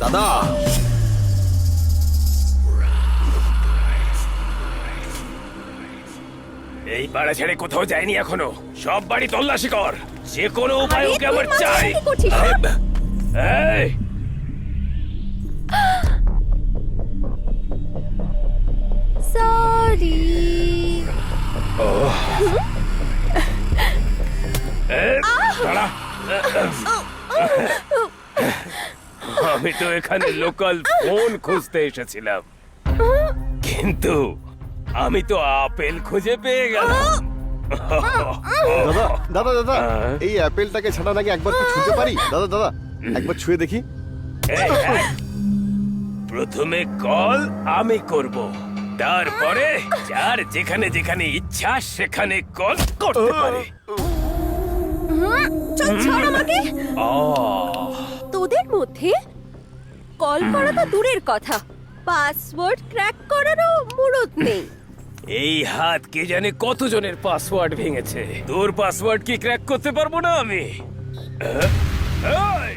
দাদা, এই পাড়া ছেড়ে কোথাও যায়নি এখনো। সব বাড়ি তল্লাশি কর, যে কোনো উপায় আরে, ওকে তুই আমার চাই। মাঝখানে কি করছিস? এই, সরি। দাঁড়া। আমি তো এখানে লোকাল ফোন খুঁজতে এসেছিলাম, কিন্তু আমি তো আপেল খুঁজে পেয়ে গেলাম। দাদা, দাদা, দাদা, এই অ্যাপেলটাকে ছাড়ার আগে একবার কি ছুঁতে পারি? দাদা, দাদা, একবার ছুঁয়ে দেখি। এই, প্রথমে কল আমি করব, তারপরে যার যেখানে যেখানে ইচ্ছা সেখানে কল করতে পারে। চল ছাড় আমাকে। আহ, তোদের মধ্যে কল করা তো দূরের কথা, পাসওয়ার্ড ক্র্যাক করারও মুরত নেই। এই হাত কে জানে কতজনের পাসওয়ার্ড ভেঙেছে। তোর পাসওয়ার্ড কি ক্র্যাক করতে পারবো না আমি? এই,